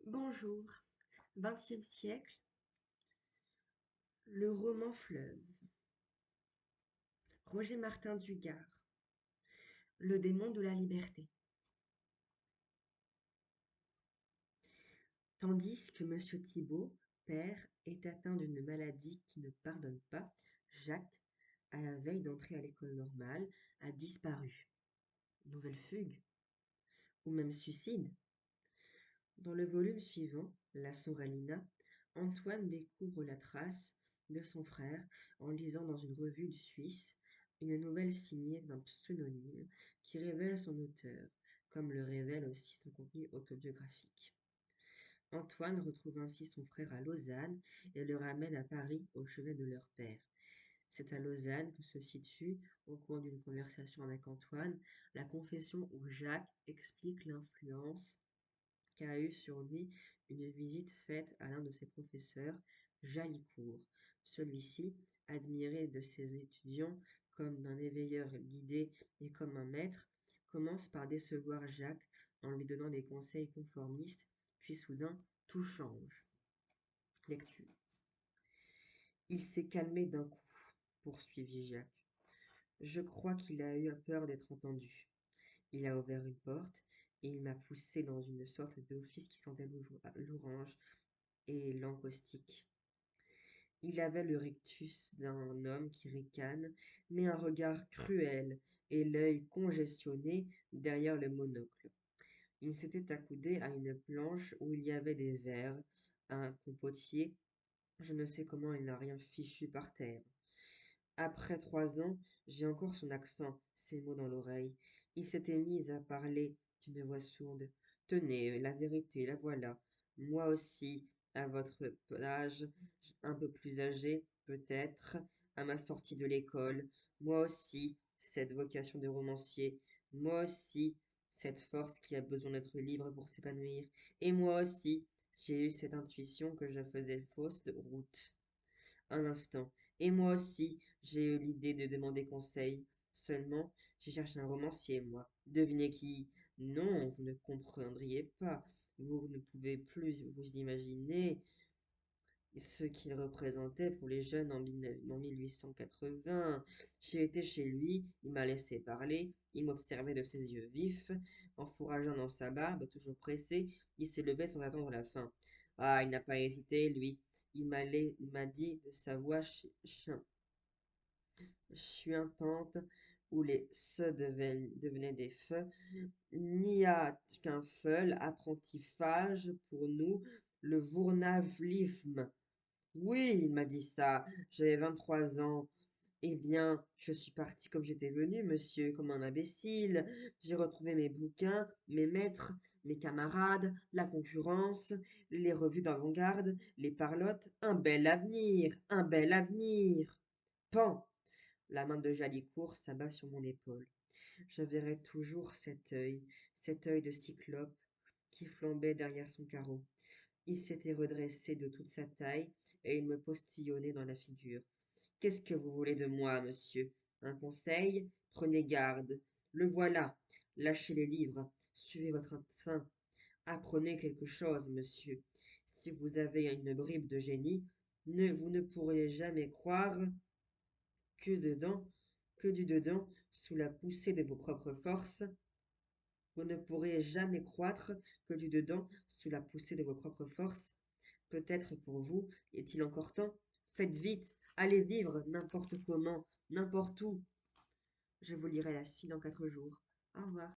Bonjour. 20e siècle, le roman Fleuve. Roger Martin Dugard. Le démon de la liberté. Tandis que Monsieur Thibault, père, est atteint d'une maladie qui ne pardonne pas, Jacques, à la veille d'entrer à l'école normale, a disparu. Nouvelle fugue, ou même suicide. Dans le volume suivant, La Soralina, Antoine découvre la trace de son frère en lisant dans une revue de Suisse une nouvelle signée d'un pseudonyme qui révèle son auteur, comme le révèle aussi son contenu autobiographique. Antoine retrouve ainsi son frère à Lausanne et le ramène à Paris au chevet de leur père. C'est à Lausanne que se situe, au cours d'une conversation avec Antoine, la confession où Jacques explique l'influence qu'a eue sur lui une visite faite à l'un de ses professeurs, Jalicourt. Celui-ci, admiré de ses étudiants comme d'un éveilleur guidé et comme un maître, commence par décevoir Jacques en lui donnant des conseils conformistes, puis soudain tout change. Lecture. Il s'est calmé d'un coup, poursuivit Jacques. Je crois qu'il a eu peur d'être entendu. Il a ouvert une porte et il m'a poussé dans une sorte d'office qui sentait l'orange et l'encaustique. Il avait le rictus d'un homme qui ricane, mais un regard cruel et l'œil congestionné derrière le monocle. Il s'était accoudé à une planche où il y avait des verres, un compotier. Je ne sais comment il n'a rien fichu par terre. Après 3 ans, j'ai encore son accent, ses mots dans l'oreille. Il s'était mis à parler d'une voix sourde. Tenez, la vérité, la voilà. Moi aussi, à votre âge, un peu plus âgé, peut-être, à ma sortie de l'école, moi aussi, cette vocation de romancier, moi aussi, cette force qui a besoin d'être libre pour s'épanouir, et moi aussi, j'ai eu cette intuition que je faisais fausse de route. Un instant. Et moi aussi, j'ai eu l'idée de demander conseil. Seulement, j'ai cherché un romancier, moi. Devinez qui? Non, vous ne comprendriez pas. Vous ne pouvez plus vous imaginer ce qu'il représentait pour les jeunes en 1880. J'ai été chez lui, il m'a laissé parler, il m'observait de ses yeux vifs, enfourageant dans sa barbe, toujours pressé, il s'est levé sans attendre la fin. Ah, il n'a pas hésité, lui. Il m'a dit de sa voix chuintante, où les se devenaient des feux. N'y a qu'un seul apprentissage pour nous, le Vournavlisme. Oui, il m'a dit ça. J'avais 23 ans. Eh bien, je suis parti comme j'étais venu, monsieur, comme un imbécile. J'ai retrouvé mes bouquins, mes maîtres, mes camarades, la concurrence, les revues d'avant-garde, les parlottes. Un bel avenir, un bel avenir. Pan! La main de Jalicourt s'abat sur mon épaule. Je verrai toujours cet œil de cyclope qui flambait derrière son carreau. Il s'était redressé de toute sa taille et il me postillonnait dans la figure. Qu'est-ce que vous voulez de moi, monsieur? Un conseil? Prenez garde. Le voilà. Lâchez les livres. Suivez votre instinct. Apprenez quelque chose, monsieur. Si vous avez une bribe de génie, vous ne pourrez jamais croire que dedans, que du dedans, sous la poussée de vos propres forces, vous ne pourrez jamais croître que du dedans, sous la poussée de vos propres forces. Peut-être pour vous est-il encore temps? Faites vite, allez vivre n'importe comment, n'importe où. Je vous lirai la suite dans 4 jours. Au revoir.